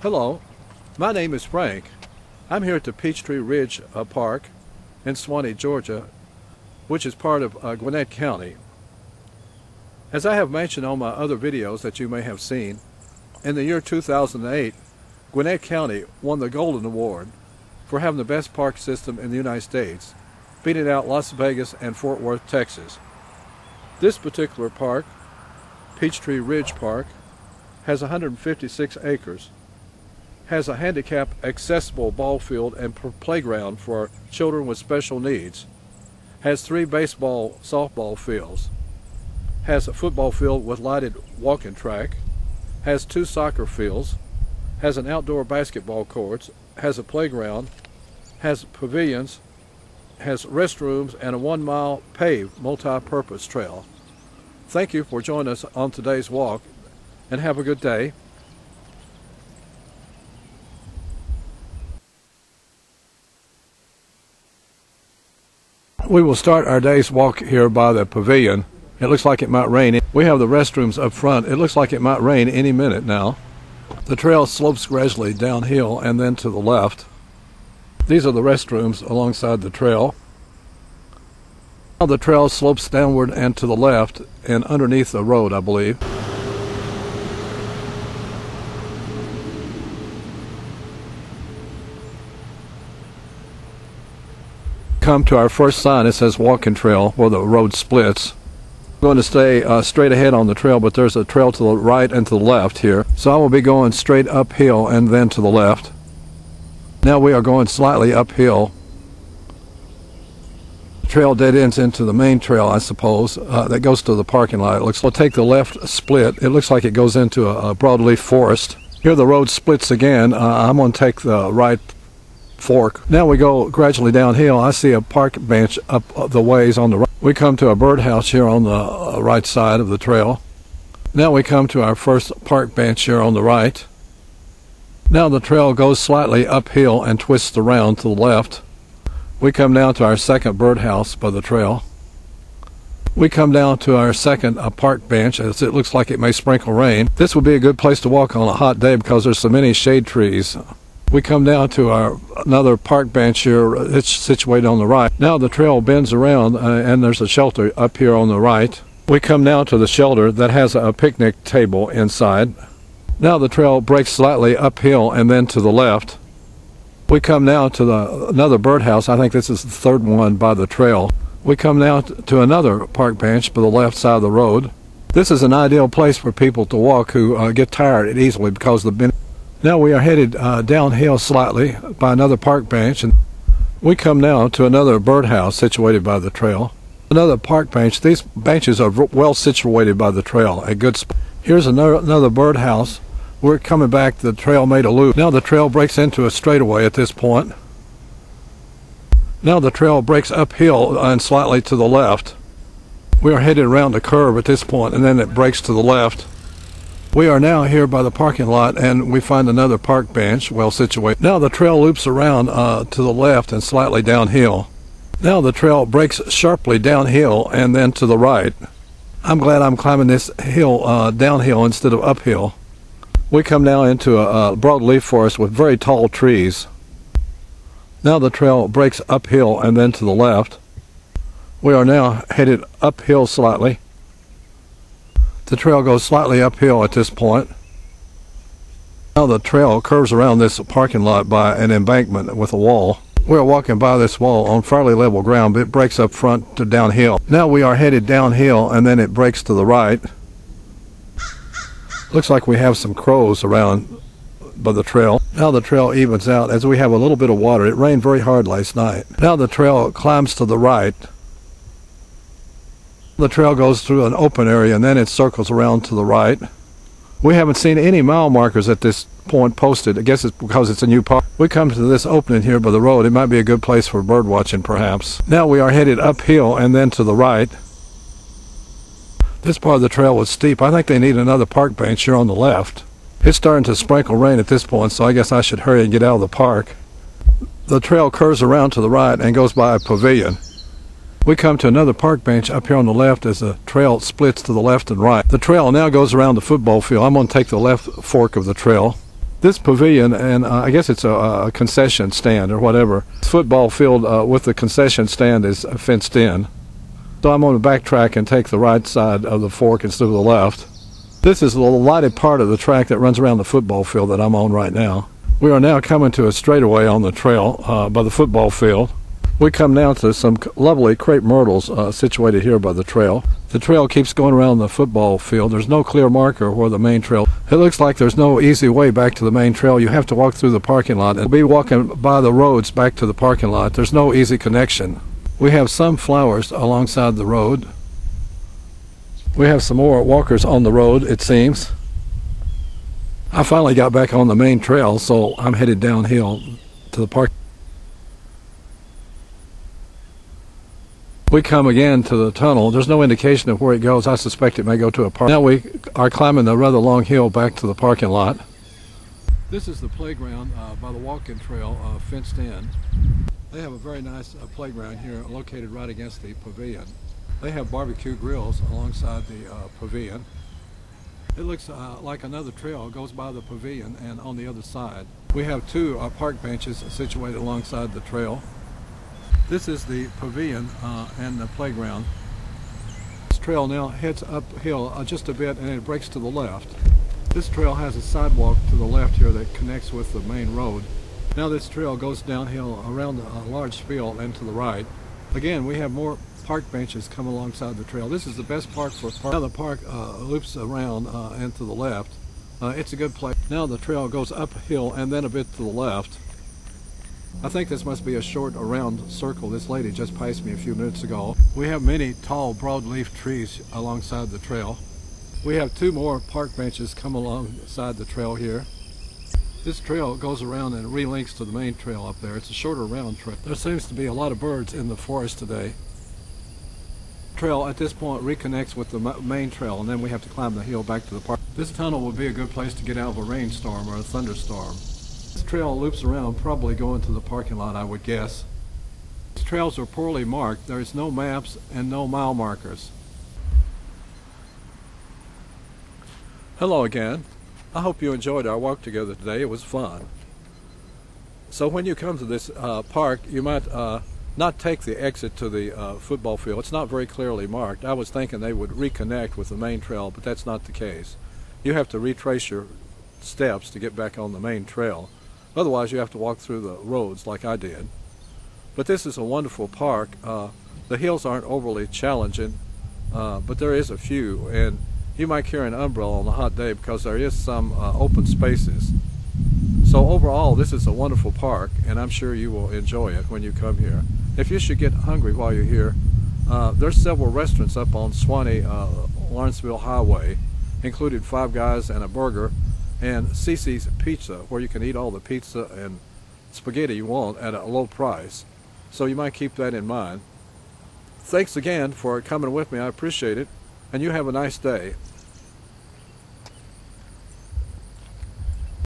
Hello, my name is Frank. I'm here at the Peachtree Ridge Park in Swanee, Georgia, which is part of Gwinnett County. As I have mentioned on my other videos that you may have seen, in the year 2008, Gwinnett County won the Golden Award for having the best park system in the United States, beating out Las Vegas and Fort Worth, Texas. This particular park, Peachtree Ridge Park, has 156 acres, has a handicap accessible ball field and playground for children with special needs, has 3 baseball softball fields, has a football field with lighted walking track, has 2 soccer fields, has an outdoor basketball court, has a playground, has pavilions, has restrooms, and a 1-mile paved multi-purpose trail. Thank you for joining us on today's walk, and have a good day. We will start our day's walk here by the pavilion. It looks like it might rain. We have the restrooms up front. It looks like it might rain any minute now. The trail slopes gradually downhill and then to the left. These are the restrooms alongside the trail. Now the trail slopes downward and to the left and underneath the road, I believe. Come to our first sign. It says walking trail where the road splits. I'm going to stay straight ahead on the trail, but there's a trail to the right and to the left here, so I will be going straight uphill and then to the left. Now we are going slightly uphill. The trail dead ends into the main trail, I suppose, that goes to the parking lot. We'll take the left split. It looks like it goes into a broadleaf forest. Here the road splits again. I'm going to take the right fork. Now we go gradually downhill. I see a park bench up the ways on the right. We come to a birdhouse here on the right side of the trail. Now we come to our first park bench here on the right. Now the trail goes slightly uphill and twists around to the left. We come down to our second birdhouse by the trail. We come down to our second park bench, as it looks like it may sprinkle rain. This would be a good place to walk on a hot day because there's so many shade trees. We come down to another park bench here. It's situated on the right. Now the trail bends around and there's a shelter up here on the right. We come now to the shelter that has a picnic table inside. Now the trail breaks slightly uphill and then to the left. We come now to another birdhouse. I think this is the third one by the trail. We come now to another park bench by the left side of the road. This is an ideal place for people to walk who get tired easily because of the Now we are headed downhill slightly by another park bench, and we come now to another birdhouse situated by the trail. Another park bench. These benches are well situated by the trail, a good spot. Here's another birdhouse. We're coming back. The trail made a loop. Now the trail breaks into a straightaway at this point. Now the trail breaks uphill and slightly to the left. We are headed around the curve at this point, and then it breaks to the left. We are now here by the parking lot, and we find another park bench well situated. Now the trail loops around to the left and slightly downhill. Now the trail breaks sharply downhill and then to the right. I'm glad I'm climbing this hill downhill instead of uphill. We come now into a broadleaf forest with very tall trees. Now the trail breaks uphill and then to the left. We are now headed uphill slightly. The trail goes slightly uphill at this point. Now the trail curves around this parking lot by an embankment with a wall. We are walking by this wall on fairly level ground, but it breaks up front to downhill. Now we are headed downhill and then it breaks to the right. Looks like we have some crows around by the trail. Now the trail evens out as we have a little bit of water. It rained very hard last night. Now the trail climbs to the right. The trail goes through an open area and then it circles around to the right. We haven't seen any mile markers at this point posted. I guess it's because it's a new park. We come to this opening here by the road. It might be a good place for bird watching perhaps. Now we are headed uphill and then to the right. This part of the trail was steep. I think they need another park bench here on the left. It's starting to sprinkle rain at this point, so I guess I should hurry and get out of the park. The trail curves around to the right and goes by a pavilion. We come to another park bench up here on the left as the trail splits to the left and right. The trail now goes around the football field. I'm going to take the left fork of the trail. This pavilion, and I guess it's a concession stand or whatever. This football field with the concession stand is fenced in. So I'm going to backtrack and take the right side of the fork instead of the left. This is the lighted part of the track that runs around the football field that I'm on right now. We are now coming to a straightaway on the trail by the football field. We come now to some lovely crepe myrtles situated here by the trail. The trail keeps going around the football field. There's no clear marker where the main trail. It looks like there's no easy way back to the main trail. You have to walk through the parking lot and be walking by the roads back to the parking lot. There's no easy connection. We have some flowers alongside the road. We have some more walkers on the road, it seems. I finally got back on the main trail, so I'm headed downhill to the park. We come again to the tunnel. There's no indication of where it goes. I suspect it may go to a park. Now we are climbing the rather long hill back to the parking lot. This is the playground by the walking trail fenced in. They have a very nice playground here located right against the pavilion. They have barbecue grills alongside the pavilion. It looks like another trail goes by the pavilion and on the other side. We have two park benches situated alongside the trail. This is the pavilion and the playground. This trail now heads uphill just a bit and it breaks to the left. This trail has a sidewalk to the left here that connects with the main road. Now this trail goes downhill around a large field and to the right. Again, we have more park benches come alongside the trail. This is the best park for park. Now the park loops around and to the left. It's a good place. Now the trail goes uphill and then a bit to the left. I think this must be a short round circle. This lady just passed me a few minutes ago. We have many tall broadleaf trees alongside the trail. We have two more park benches come alongside the trail here. This trail goes around and relinks to the main trail up there. It's a shorter round trail. There seems to be a lot of birds in the forest today. The trail at this point reconnects with the main trail and then we have to climb the hill back to the park. This tunnel would be a good place to get out of a rainstorm or a thunderstorm. This trail loops around, probably going to the parking lot, I would guess. These trails are poorly marked. There is no maps and no mile markers. Hello again. I hope you enjoyed our walk together today. It was fun. So when you come to this park, you might not take the exit to the football field. It's not very clearly marked. I was thinking they would reconnect with the main trail, but that's not the case. You have to retrace your steps to get back on the main trail. Otherwise, you have to walk through the roads like I did. But this is a wonderful park. The hills aren't overly challenging, but there is a few, and you might carry an umbrella on a hot day because there is some open spaces. So overall, this is a wonderful park, and I'm sure you will enjoy it when you come here. If you should get hungry while you're here, there's several restaurants up on Swanee Lawrenceville Highway, including Five Guys and a burger, and Cece's Pizza, where you can eat all the pizza and spaghetti you want at a low price. So you might keep that in mind. Thanks again for coming with me. I appreciate it, and you have a nice day.